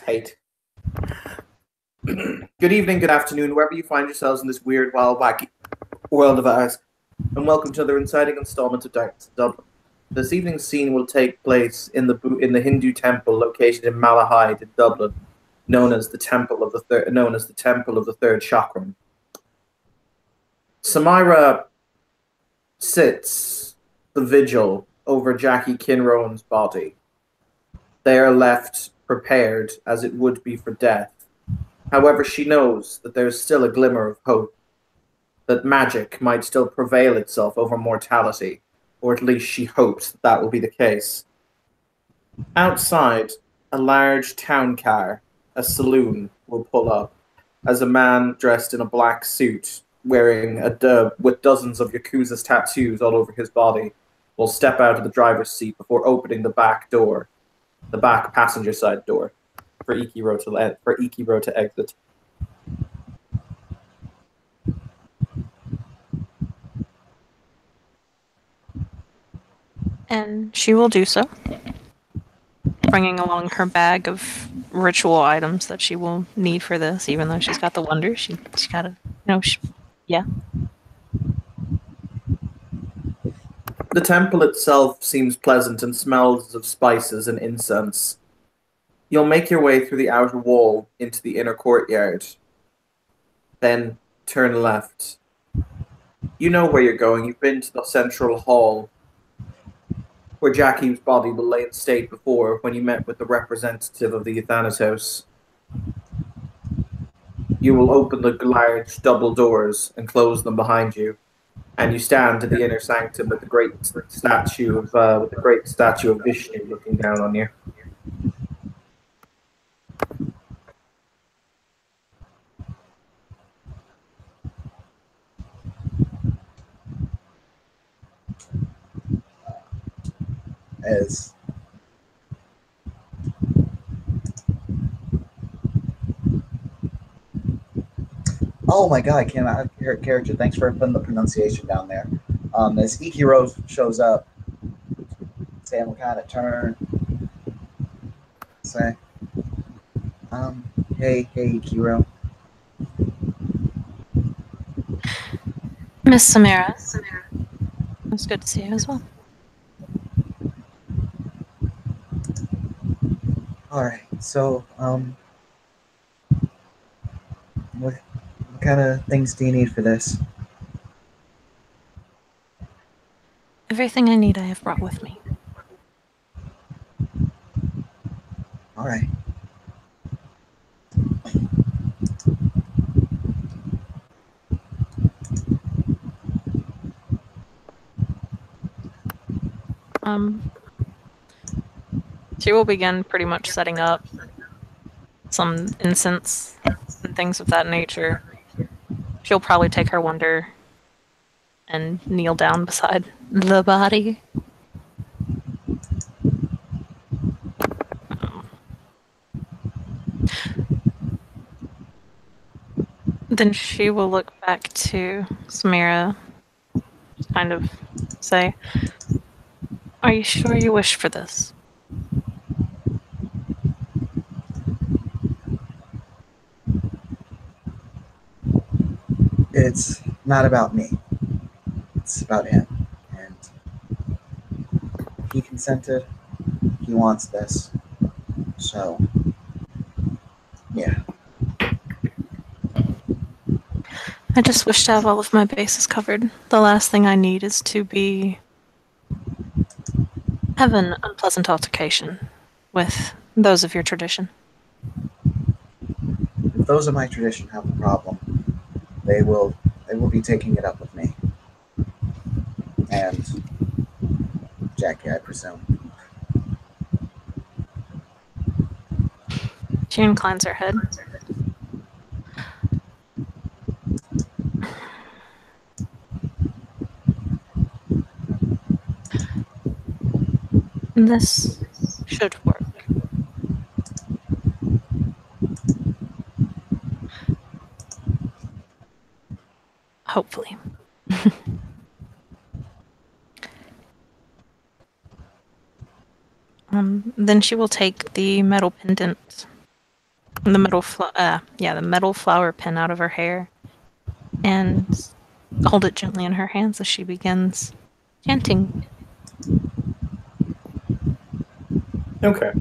hate. Good evening, good afternoon, wherever you find yourselves in this weird, wild, wacky world of ours, and welcome to another exciting installment of Darkness in Dublin. This evening's scene will take place in the Hindu temple located in Malahide in Dublin, known as the Temple of the Third Chakram. Samira sits the vigil over Jackie Kinrone's body. They are left prepared as it would be for death. However, she knows that there is still a glimmer of hope, that magic might still prevail itself over mortality, or at least she hopes that will be the case. Outside, a large town car, a saloon, will pull up as a man dressed in a black suit, wearing a dub with dozens of Yakuza's tattoos all over his body, will step out of the driver's seat before opening the back door, the back passenger side door, for Ichiro to exit. And she will do so, bringing along her bag of ritual items that she will need for this. Even though she's got the wonder, she's got to, yeah. The temple itself seems pleasant and smells of spices and incense. You'll make your way through the outer wall into the inner courtyard. Then turn left. You know where you're going. You've been to the central hall, where Jackie's body will lay in state before when you met with the representative of the Thanatos. You will open the large double doors and close them behind you, and you stand in the inner sanctum with the great statue of Vishnu looking down on you. As oh my god, I cannot hear a character. Thanks for putting the pronunciation down there. As Ichiro shows up, Sam will kind of turn, say, hey Ichiro. Miss Samira. It's good to see you as well. Alright, so, what kind of things do you need for this? Everything I need I have brought with me. Alright. She will begin pretty much setting up some incense and things of that nature. She'll probably take her wonder and kneel down beside the body. Then she will look back to Samira, kind of say, "Are you sure you wish for this?" It's not about me. It's about him. And he consented. He wants this. So, yeah. I just wish to have all of my bases covered. The last thing I need is to have an unpleasant altercation with those of your tradition. If those of my tradition have a problem, they will be taking it up with me. And Jackie, I presume. She inclines her head. This should work. Hopefully. Then she will take the metal pendant the metal flower pin out of her hair and hold it gently in her hands as she begins chanting. Okay.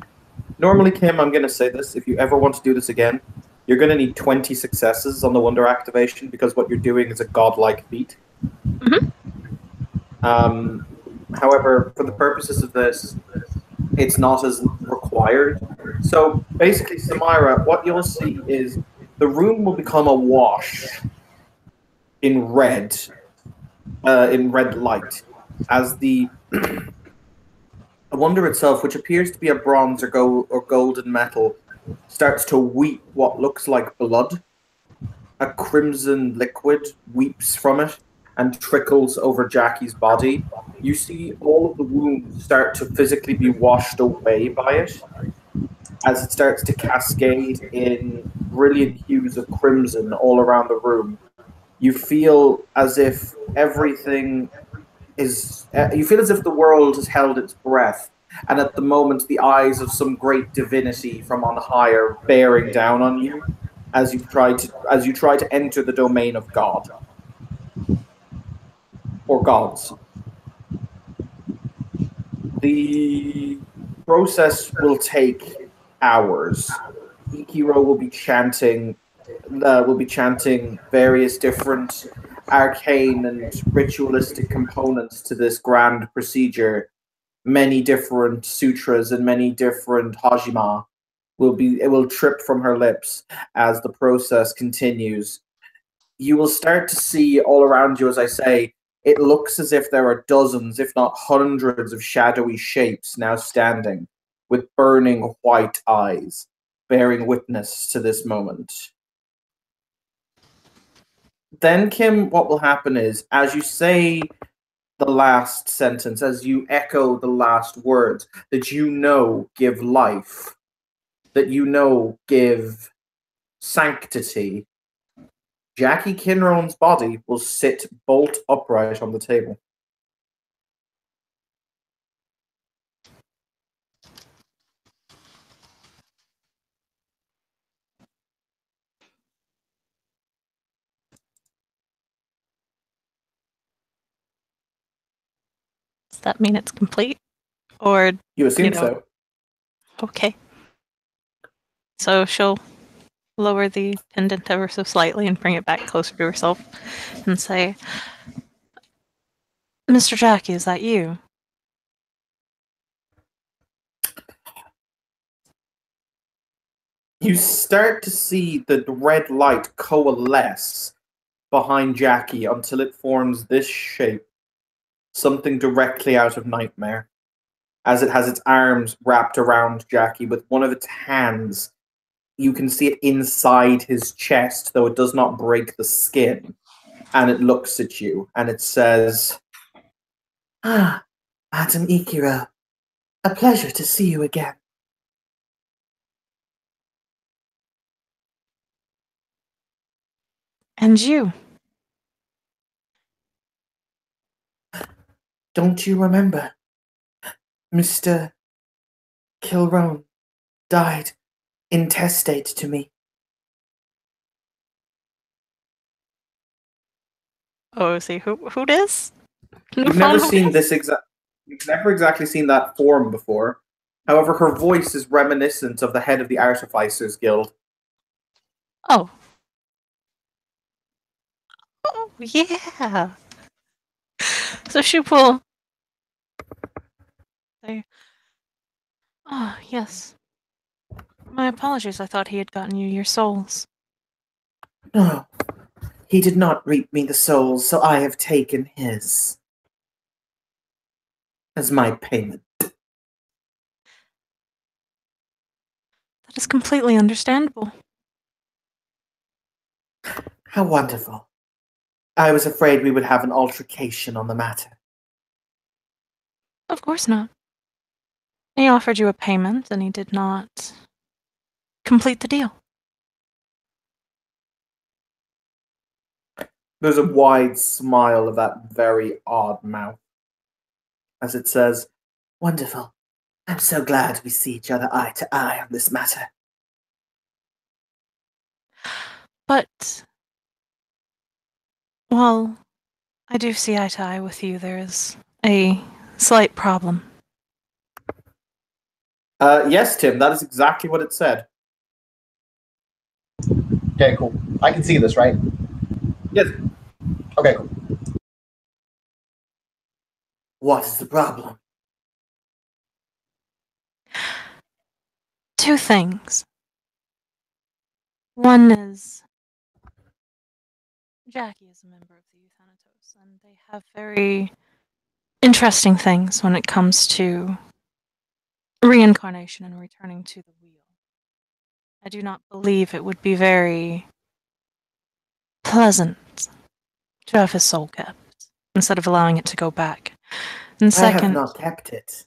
Normally, Kim, I'm going to say this. If you ever want to do this again, you're going to need 20 successes on the wonder activation because what you're doing is a godlike feat. However, for the purposes of this, it's not as required. So basically, Samira, what you'll see is the room will become awash in red light, as the wonder itself, which appears to be a bronze or golden metal, starts to weep what looks like blood. A crimson liquid weeps from it and trickles over Jackie's body. You see all of the wounds start to physically be washed away by it as it starts to cascade in brilliant hues of crimson all around the room. You feel as if everything is. You feel as if the world has held its breath, and at the moment, the eyes of some great divinity from on high are bearing down on you as you try to enter the domain of God or gods. The process will take hours. Ikiro will be chanting various different arcane and ritualistic components to this grand procedure. Many different sutras and many different hajima will trip from her lips as the process continues. You will start to see all around you, as I say, it looks as if there are dozens, if not hundreds, of shadowy shapes now standing with burning white eyes, bearing witness to this moment. Then, Kim, what will happen is, as you say the last sentence, as you echo the last words that you know give life, that you know give sanctity, Jackie Kinrone's body will sit bolt upright on the table. Does that mean it's complete? Or You assume so. Okay. So she'll lower the pendant ever so slightly and bring it back closer to herself and say, Mr. Jackie, is that you? You start to see the red light coalesce behind Jackie until it forms this shape, something directly out of Nightmare, as it has its arms wrapped around Jackie with one of its hands. You can see it inside his chest, though it does not break the skin. And it looks at you, and it says, "Ah, Madam Ikiro, a pleasure to see you again." And you? Don't you remember? Mr. Kilrone died intestate to me. Oh, see, who this? You've never seen this You've never exactly seen that form before. However, her voice is reminiscent of the head of the Artificers Guild. Oh. Oh, yeah. So she will say, "Oh, yes. My apologies, I thought he had gotten you your souls." No, he did not reap me the souls, so I have taken his as my payment. That is completely understandable. How wonderful. I was afraid we would have an altercation on the matter. Of course not. He offered you a payment, and he did not complete the deal. There's a wide smile of that very odd mouth as it says, "Wonderful. I'm so glad we see each other eye to eye on this matter." But, well, I do see eye to eye with you. There is a slight problem. Yes, Tim, that is exactly what it said. Okay, cool. I can see this, right? Yes. Okay, cool. What is the problem? Two things. One is Jackie is a member of the Youth Thanatos, and they have very interesting things when it comes to reincarnation and returning to the wheel. I do not believe it would be very pleasant to have his soul kept instead of allowing it to go back. And I second, have not kept it.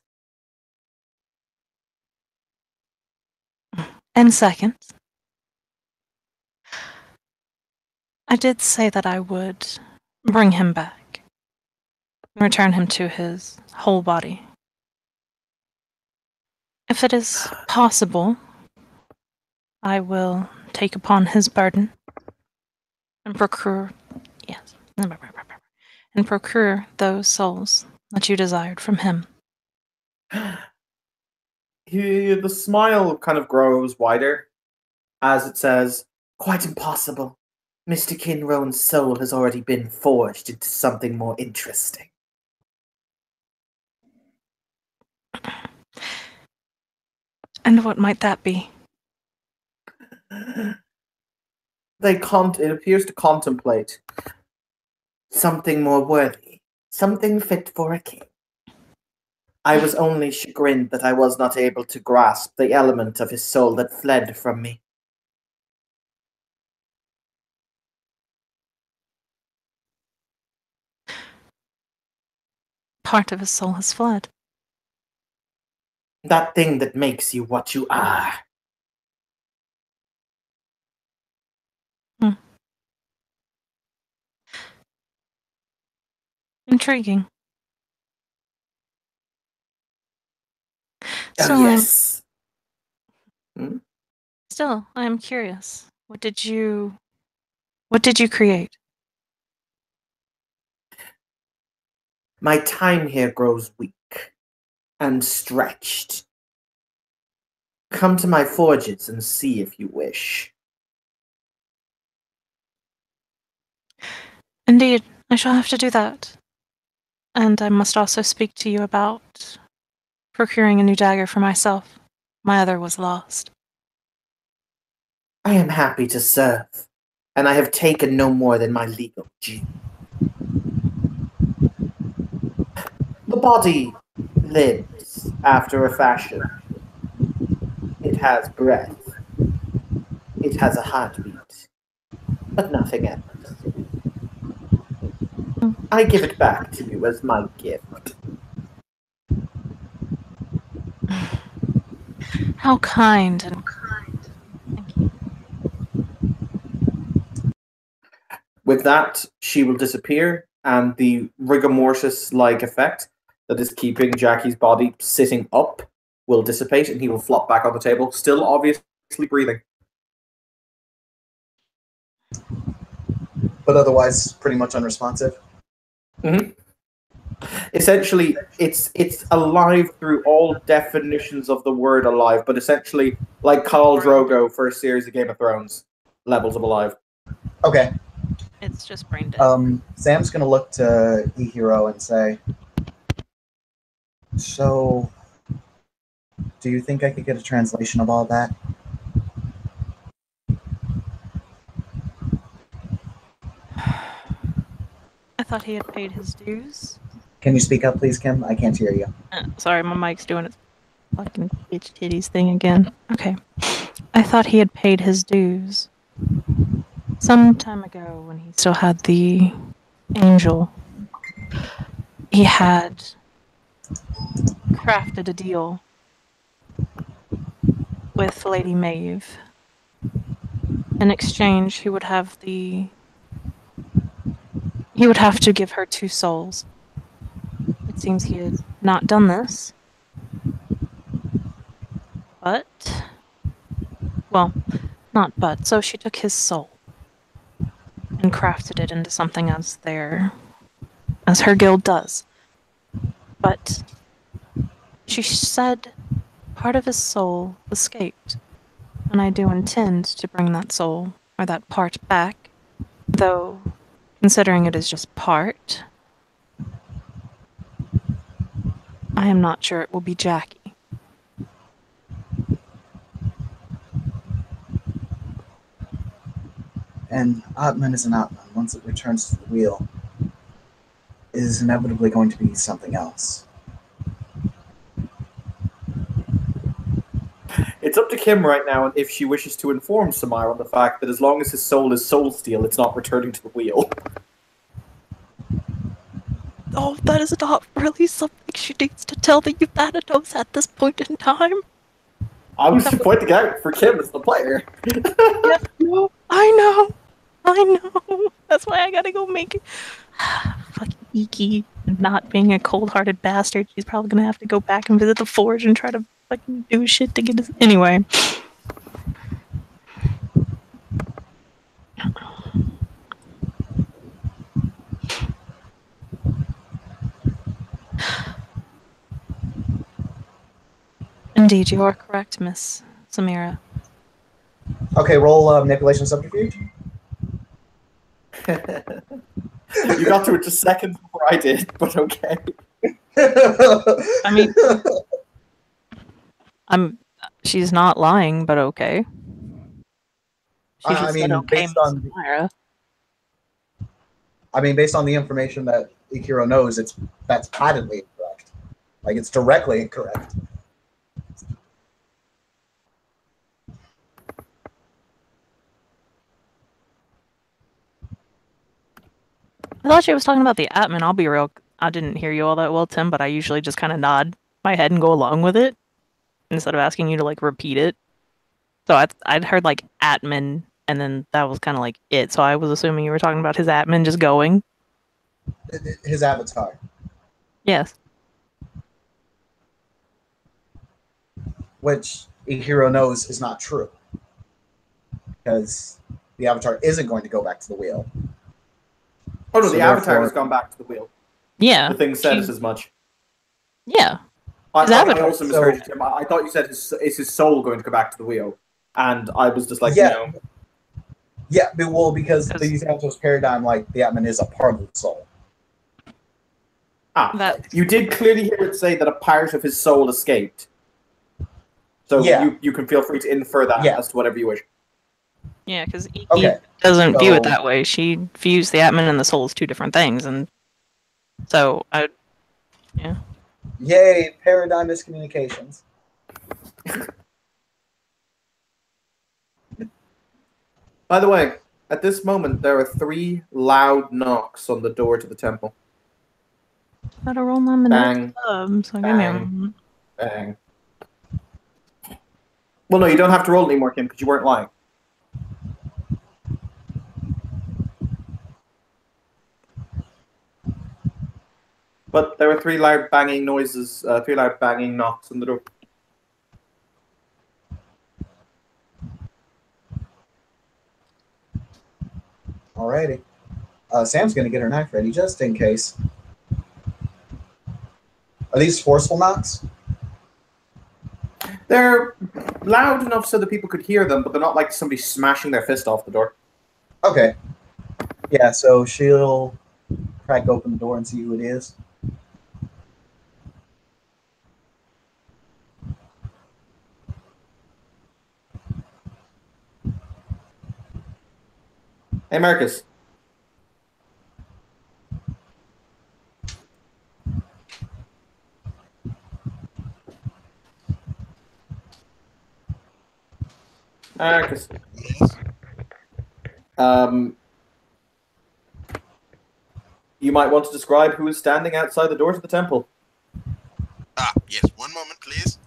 I did say that I would bring him back and return him to his whole body. If it is possible, I will take upon his burden and procure those souls that you desired from him. The smile kind of grows wider as it says, "Quite impossible. Mr. Kinrone's soul has already been forged into something more interesting." And what might that be? It appears to contemplate something more worthy, something fit for a king. I was only chagrined that I was not able to grasp the element of his soul that fled from me. Part of his soul has fled. That thing that makes you what you are. Intriguing. Oh, yes. Still, I am curious. What did you create? My time here grows weak and stretched. Come to my forges and see if you wish. Indeed, I shall have to do that. And I must also speak to you about procuring a new dagger for myself. My other was lost. I am happy to serve, and I have taken no more than my legal due. The body lives after a fashion. It has breath. It has a heartbeat, but nothing else. I give it back to you as my gift. How kind and thank you. With that, she will disappear, and the rigor mortis-like effect that is keeping Jackie's body sitting up will dissipate, and he will flop back on the table, still obviously breathing. But otherwise, pretty much unresponsive. Mm-hmm. Essentially, it's alive through all definitions of the word alive, but essentially like Khal Drogo first series of Game of Thrones levels of alive. Okay. It's just brain dead. Sam's gonna look to Ihiro and say, "So, do you think I could get a translation of all that?" I thought he had paid his dues. Can you speak up, please, Kim? I can't hear you. Sorry, my mic's doing its fucking bitch titties thing again. Okay. I thought he had paid his dues. Some time ago, when he still had the angel, he had crafted a deal with Lady Maeve. In exchange, he would have to give her 2 souls. It seems he had not done this. So she took his soul. and crafted it into something as her guild does. But she said part of his soul escaped, and I do intend to bring that soul, or that part back, though, considering it is just part, I am not sure it will be Jackie. And Atman is an Atman. Once it returns to the wheel, it is inevitably going to be something else. It's up to Kim right now if she wishes to inform Samara on the fact that as long as his soul is soul steel, it's not returning to the wheel. Oh, that is not really something she needs to tell the Euthanatos at this point in time. I was just pointing out for Kim as the player. Yeah, no, I know. That's why I gotta go make it. Fucking Iki, not being a cold-hearted bastard, she's probably gonna have to go back and visit the forge and try to fucking do shit to get his. Anyway. Indeed, you are correct, Miss Samira. Okay, roll manipulation subterfuge. You got to it just seconds before I did, but okay. I mean, she's not lying, but okay. She just I said mean, okay, based Miss on Samira. based on the information that Ikiro knows, that's patently incorrect. Like, it's directly incorrect. I thought she was talking about the admin. I'll be real. I didn't hear you all that well, Tim, but I usually just kind of nod my head and go along with it instead of asking you to like repeat it. So I'd heard like admin, and then that was kind of like it. So I was assuming you were talking about his admin just going. His avatar. Yes. Which Ihiro knows is not true. Because the avatar isn't going to go back to the wheel. Oh no, So the avatar therefore- has gone back to the wheel. Yeah. The thing said it as much. Yeah. I His thought I avatar. also misheard you, Tim. I thought you said is his soul going to go back to the wheel? And I was just like, Yeah. no. Yeah, well, because the Euthanatos paradigm, like, the Atman is a part of the soul. That- You did clearly hear it say that a part of his soul escaped. So Yeah. you can feel free to infer that as to whatever you wish. Yeah, because Iki Okay. doesn't view it So- that way. She views the admin and the soul as two different things, and so yeah. Yay, paradigm miscommunications. By the way, at this moment, there are 3 loud knocks on the door to the temple. Gotta roll my Bang. so give me a moment. Bang. Well, no, you don't have to roll anymore, Kim, because you weren't lying. But there were 3 loud banging noises, 3 loud banging knocks on the door. Alrighty. Sam's going to get her knife ready just in case. Are these forceful knocks? They're loud enough so that people could hear them, but they're not like somebody smashing their fist off the door. Okay. Yeah, so she'll crack open the door and see who it is. Hey, Marcus. Marcus. You might want to describe who is standing outside the door to the temple. Yes, one moment, please.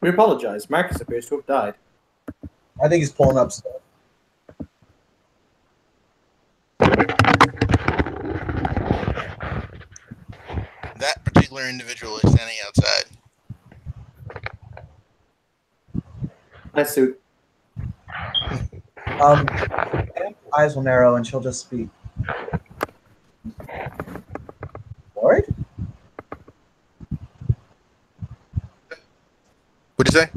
We apologize. Marcus appears to have died. I think he's pulling up stuff. That particular individual is standing outside. Nice suit. Her eyes will narrow and she'll just speak. Lord? What'd you say?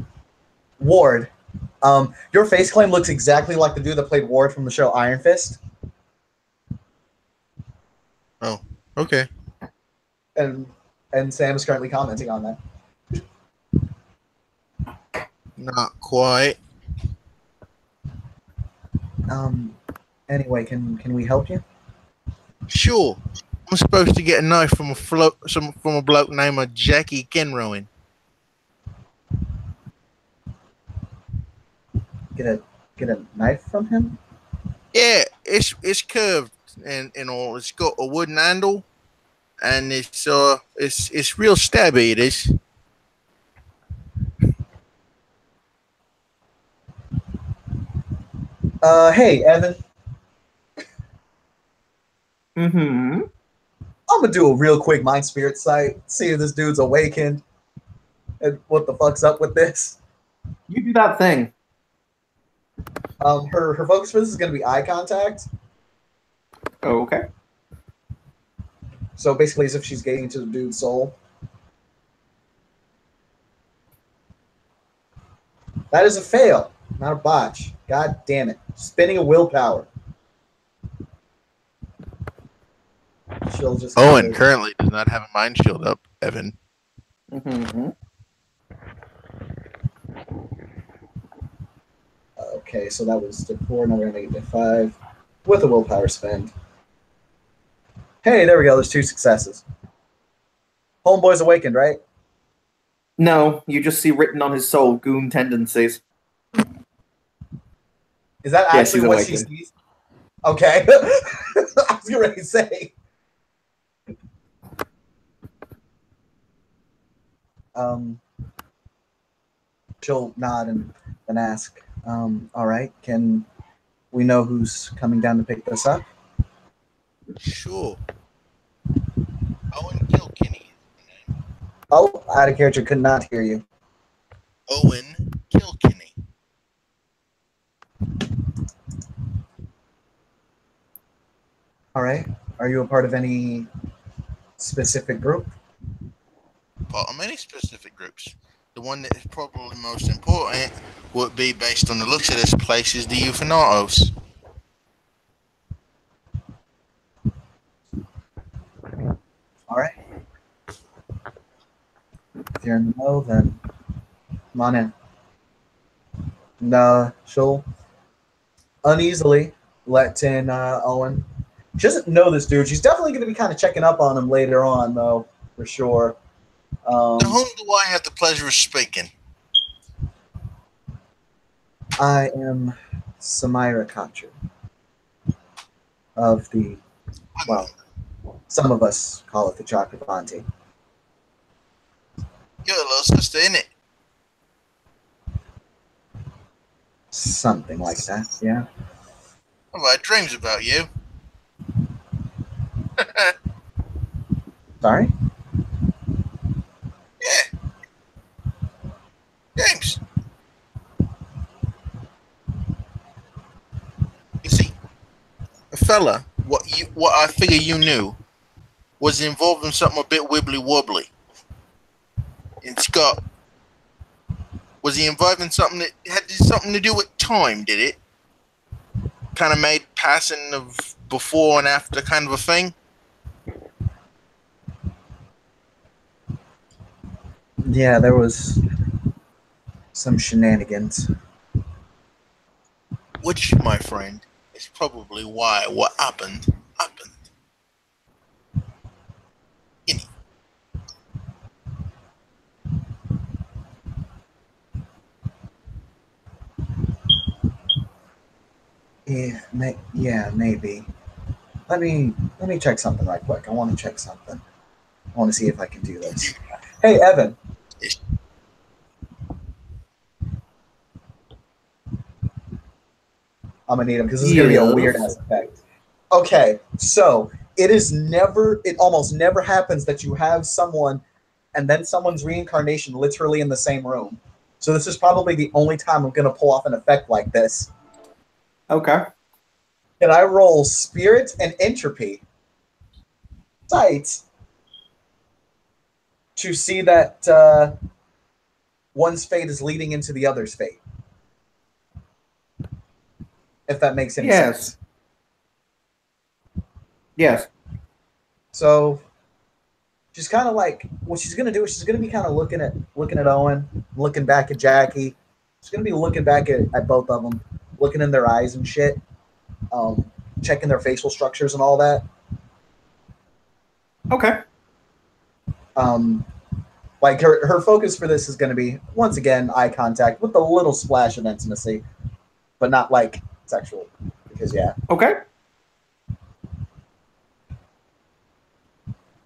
Ward. Your face claim looks exactly like the dude that played Ward from the show Iron Fist. Oh, okay. And Sam is currently commenting on that. Not quite. Anyway, can we help you? Sure. I'm supposed to get a knife from a bloke named Jackie Kenrowan. Get a knife from him? Yeah, it's curved and all. It's got a wooden handle, and it's real stabby. It is. Hey, Evan. Mm-hmm. I'm gonna do a real quick mind spirit sight, see if this dude's awakened, and what the fuck's up with this. You do that thing. Her focus for this is gonna be eye contact. Okay. So basically, as if she's gazing into the dude's soul. That is a fail, not a botch. God damn it! Spinning a willpower. She'll just. Owen currently does not have a mind shield up, Evan. Mm-hmm. Okay, so that was to 4. Now we're gonna make it to 5 with a willpower spend. Hey, there we go. There's 2 successes. Homeboy's awakened, right? No, you just see written on his soul goon tendencies. Is that Yeah, actually she's what she awakened. sees? Okay. I was getting ready to say. She'll nod and then ask, all right, can we know who's coming down to pick this up? Sure. Owen Kilkenny. Oh, out of character, could not hear you. Owen Kilkenny. All right. Are you a part of any specific group? Part of many specific groups. The one that is probably most important would be, based on the looks of this place, is the Euthanatos. All right. If you're in the know, then come on in. And she'll uneasily let in Owen. She doesn't know this dude. She's definitely going to be kind of checking up on him later on, though, for sure. To whom do I have the pleasure of speaking? I am Samira Kotcher of the, well, some of us call it the Chakravanti. You're a little sister, innit? Something like that, yeah. I've had dreams about you. Sorry? Yeah. James. You see, a fella, what I figure you knew, was involved in something a bit wibbly wobbly. And Scott, was he involved in something that had something to do with time? Did it? Kind of made passing of before and after kind of a thing. Yeah, there was some shenanigans. Which, my friend, is probably why what happened. Yeah, maybe. Let me check something right quick. I want to check something. I want to see if I can do this. Hey, Evan. I'm gonna need them because this is gonna be a weird ass effect. Okay, so it almost never happens that you have someone and then someone's reincarnation literally in the same room. So this is probably the only time I'm gonna pull off an effect like this. Okay. Can I roll spirit and entropy sight to see that one's fate is leading into the other's fate? If that makes any sense. Yes. So she's kind of like, what she's gonna do is she's gonna be kind of looking at Owen, looking back at Jackie. She's gonna be looking back at both of them, looking in their eyes and shit, checking their facial structures and all that. Okay. Like her focus for this is gonna be once again eye contact with a little splash of intimacy, but not like sexual, because yeah. Okay.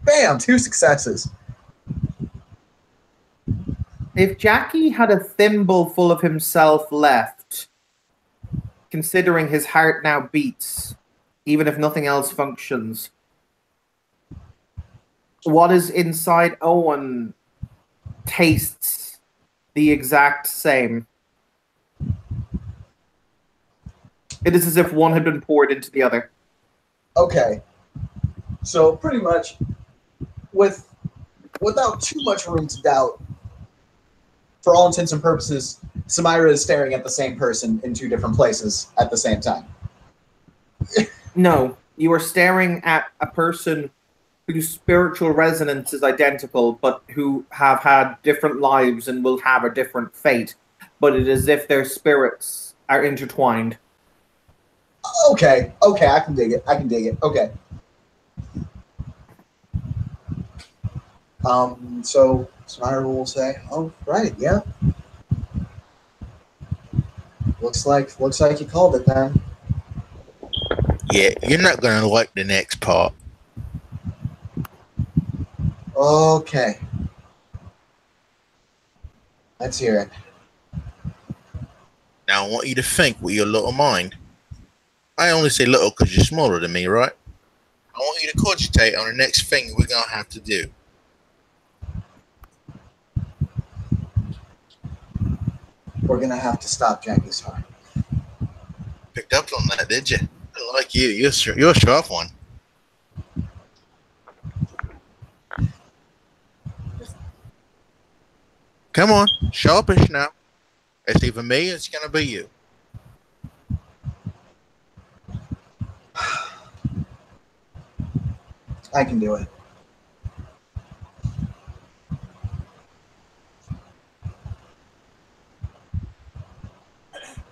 Bam! 2 successes. If Jackie had a thimble full of himself left, considering his heart now beats, even if nothing else functions, what is inside Owen tastes the exact same. It is as if one had been poured into the other. Okay. So pretty much, without too much room to doubt, for all intents and purposes, Samira is staring at the same person in 2 different places at the same time. No, you are staring at a person whose spiritual resonance is identical, but who have had different lives and will have a different fate. But it is as if their spirits are intertwined. Okay, I can dig it. Okay. So Samira will say, "Oh, right, yeah. Looks like you called it then." Yeah, you're not gonna like the next part. Okay. Let's hear it. Now I want you to think with your little mind. I only say little because you're smaller than me, right? I want you to cogitate on the next thing we're gonna have to do. We're gonna have to stop Jackie's heart. Picked up on that, did you? I like you. You're a sharp one. Come on, sharpish now. It's either me or it's gonna be you. I can do it.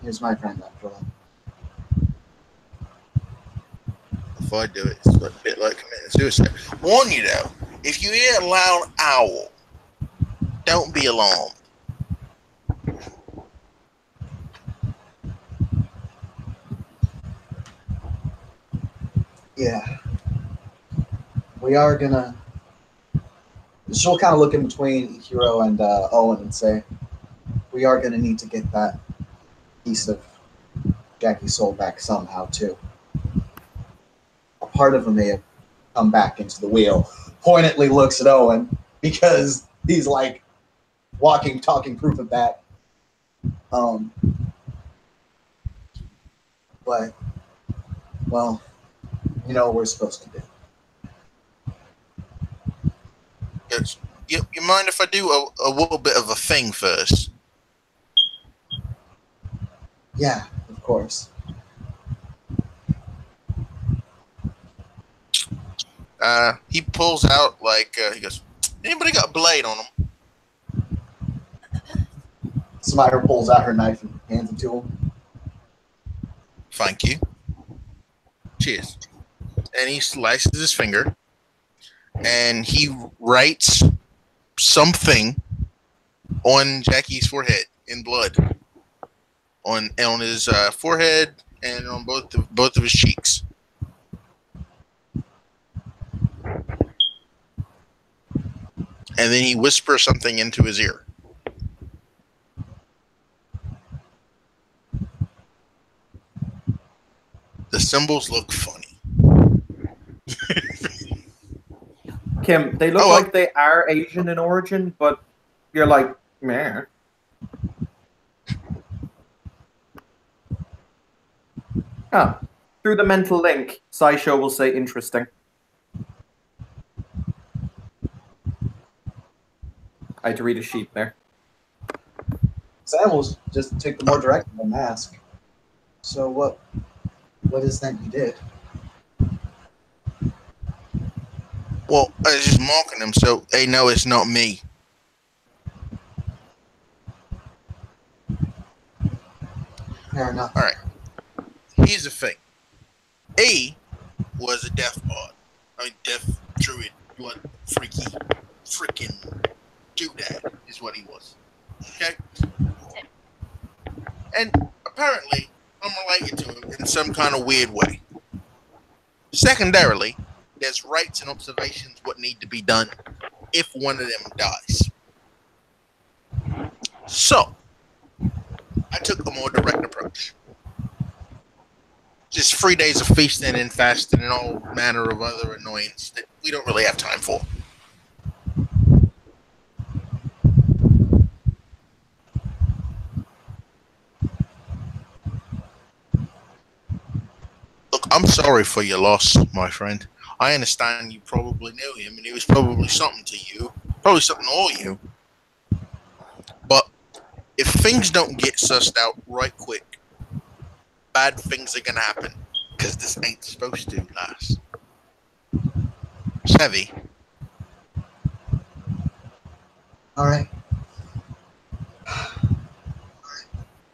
Here's my friend after all. If I do it, it's a bit like committing suicide. Warn you though, if you hear a loud owl, don't be alarmed. Yeah. We are gonna... She'll kind of look in between Hiro and Owen and say, we are gonna need to get that piece of Jackie's soul back somehow, too. A part of him may have come back into the wheel. Pointedly looks at Owen, because he's like walking, talking proof of that. But, well, you know what we're supposed to do. You mind if I do a little bit of a thing first? Yeah, of course. He pulls out he goes, anybody got a blade on him? Samira pulls out her knife and hands it to him. Thank you. Cheers. And he slices his finger, and he writes something on Jackie's forehead in blood, on his forehead and on both of his cheeks. And then he whispers something into his ear. symbols look funny. Kim, they look Oh, like they are Asian in origin, but you're like, meh. Ah, through the mental link, SciShow will say interesting. I had to read a sheet there. Sam will just take the more direct and ask. So what is that you did? Well, I was just marking them so they know it's not me. Fair enough. All right. Here's the thing. A was a death bard. I mean, death druid. What freaking doodad is what he was. Okay? And apparently, I'm related to him in some kind of weird way. Secondarily, there's rites and observations what need to be done if one of them dies. So, I took a more direct approach. Just 3 days of feasting and fasting and all manner of other annoyance that we don't really have time for. Look, I'm sorry for your loss, my friend. I understand you probably knew him and he was probably something to you. Probably something to all you. But if things don't get sussed out right quick, bad things are gonna happen. Because this ain't supposed to last. Savvy. All right.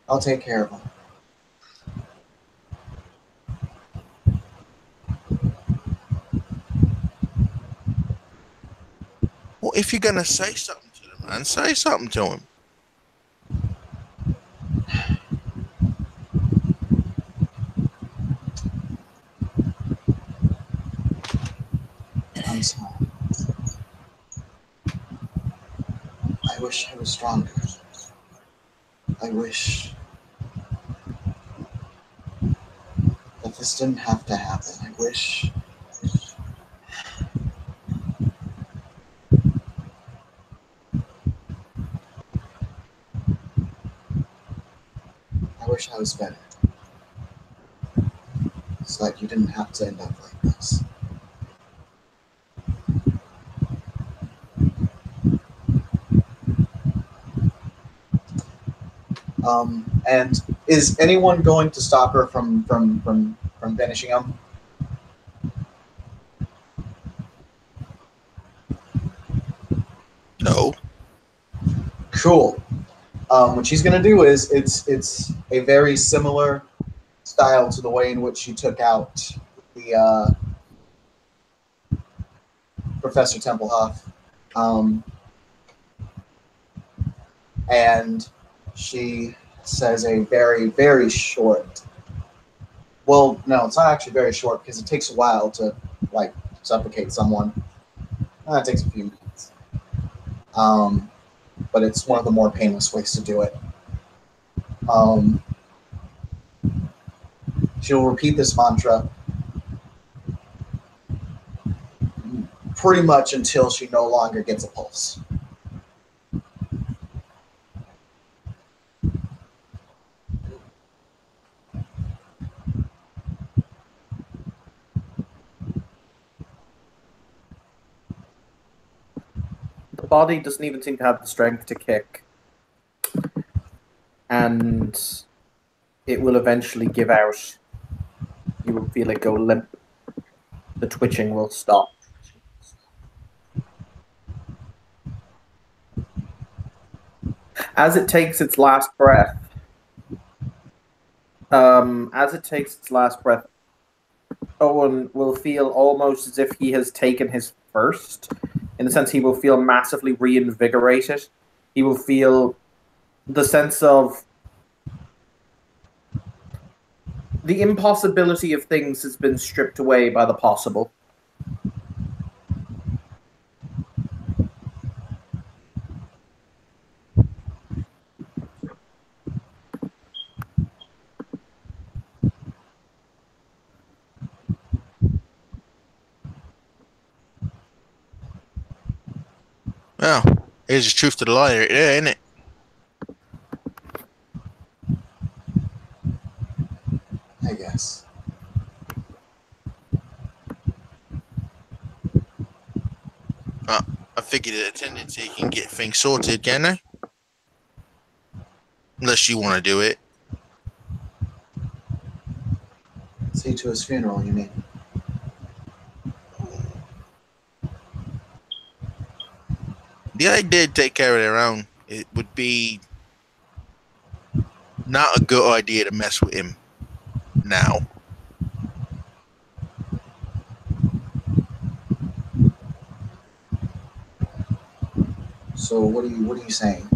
I'll take care of him. Well, if you're gonna say something to the man, say something to him. I'm sorry. I wish I was stronger. I wish that this didn't have to happen. I wish. I wish I was better. So that you didn't have to end up like this. And is anyone going to stop her from finishing him? No. Cool. What she's going to do is it's a very similar style to the way in which she took out the Professor Templehoff, and she says a very, very short. Well, no, it's not actually very short because it takes a while to like suffocate someone. It takes a few minutes. But it's one of the more painless ways to do it. She'll repeat this mantra pretty much until she no longer gets a pulse. The body doesn't even seem to have the strength to kick. And it will eventually give out. You will feel it go limp. The twitching will stop. As it takes its last breath, Owen will feel almost as if he has taken his first. In the sense, he will feel massively reinvigorated. He will feel the sense of the impossibility of things has been stripped away by the possible. Well, here's the truth to the lie right there, isn't it? I guess. I figured the attendants can get things sorted, can they? Unless you want to do it. See to his funeral, you mean? The idea to take care of their own. It would be not a good idea to mess with him now. So what are you saying?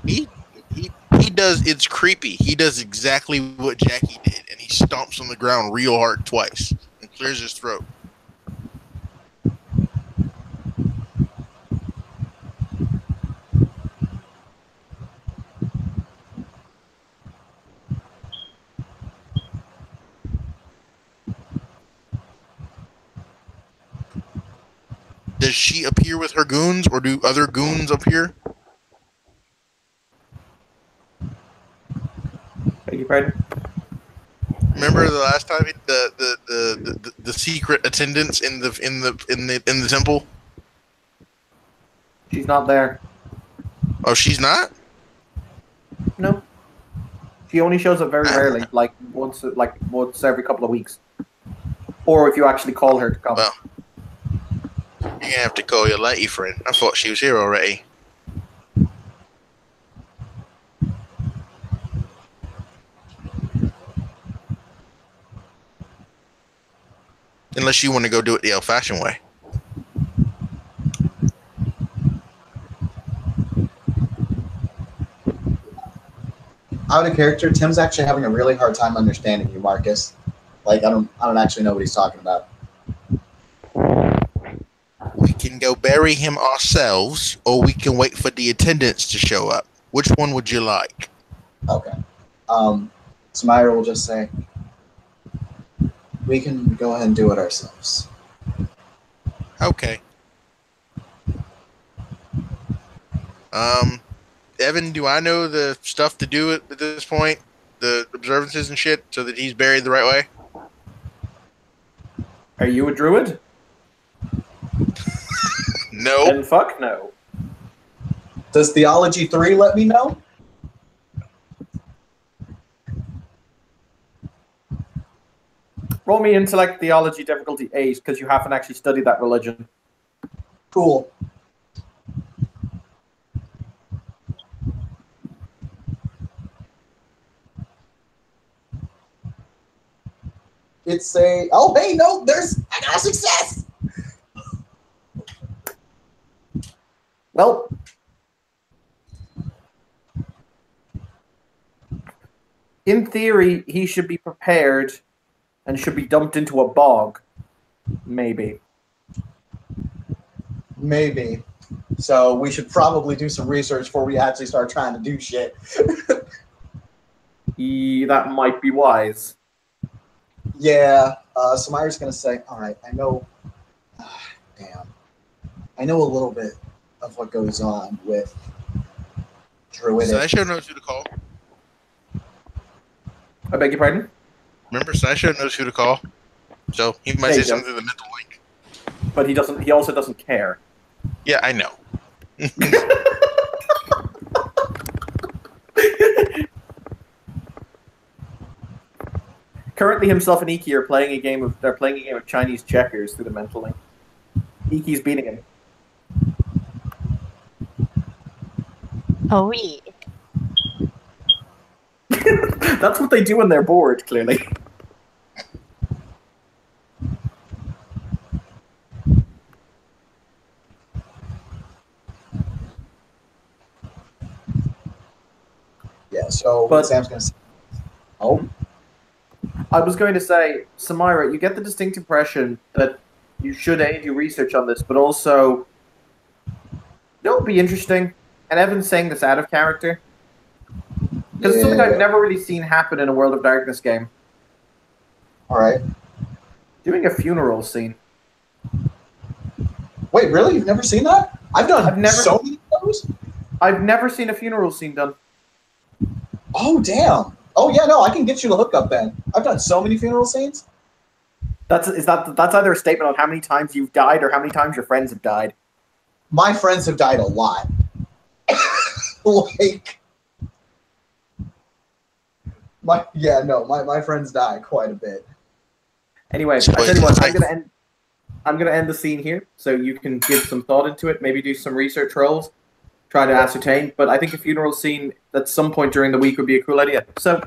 He does. It's creepy. He does exactly what Jackie did, and he stomps on the ground real hard twice and clears his throat. Does she appear with her goons, or do other goons appear? Beg your pardon? Remember the last time the secret attendants in the temple? She's not there. Oh, she's not? No. She only shows up very rarely, like once every couple of weeks. Or if you actually call her to come. Well, you're gonna have to call your lady friend. I thought she was here already. Unless you want to go do it the old-fashioned way. Out of character, Tim's actually having a really hard time understanding you, Marcus. Like I don't actually know what he's talking about. We can go bury him ourselves, or we can wait for the attendants to show up. Which one would you like? Okay. Samira will just say, we can go ahead and do it ourselves. Okay. Evan, do I know the stuff to do at this point? The observances and shit, so that he's buried the right way? Are you a druid? No. Then fuck no. Does Theology 3 let me know? Roll me intellect theology difficulty 8 because you haven't actually studied that religion. Cool. It's a... Oh, hey, no, I got a success! Well, in theory, he should be prepared and should be dumped into a bog. Maybe. Maybe. So we should probably do some research before we actually start trying to do shit. That might be wise. Yeah, Samira's going to say, all right, I know... damn. I know a little bit of what goes on with Druidic. Sideshow knows who to call. I beg your pardon? Remember, Sideshow knows who to call. So he might say something through the mental link. But he doesn't. He also doesn't care. Yeah, I know. Currently, himself and Iki are playing a game of. They're playing a game of Chinese checkers through the mental link. Iki's beating him. Oh, yeah. That's what they do when they're bored. Clearly. Yeah. So But- Sam's going to say, "Oh, I was going to say, Samira, you get the distinct impression that you should A, do research on this, but also, it would be interesting, and Evan's saying this out of character, because it's something Yeah. I've never really seen happen in a World of Darkness game. all right. Doing a funeral scene. Wait, Wait, really? You've never seen that? I've never- so many of those. I've never seen a funeral scene done. Oh, damn. Oh, yeah, no, I can get you the hookup then. I've done so many funeral scenes. That's either a statement on how many times you've died or how many times your friends have died. My friends have died a lot. Like, my friends die quite a bit. Anyway, I tell you what, I'm gonna end the scene here, so you can give some thought into it. Maybe do some research rolls, try to ascertain. But I think a funeral scene at some point during the week would be a cool idea. So,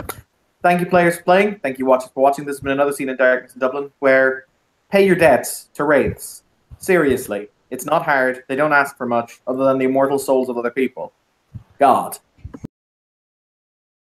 thank you, players, for playing. Thank you, watchers, for watching. This has been another scene in Darkness in Dublin, where pay your debts to wraiths. Seriously, it's not hard. They don't ask for much, other than the immortal souls of other people. God.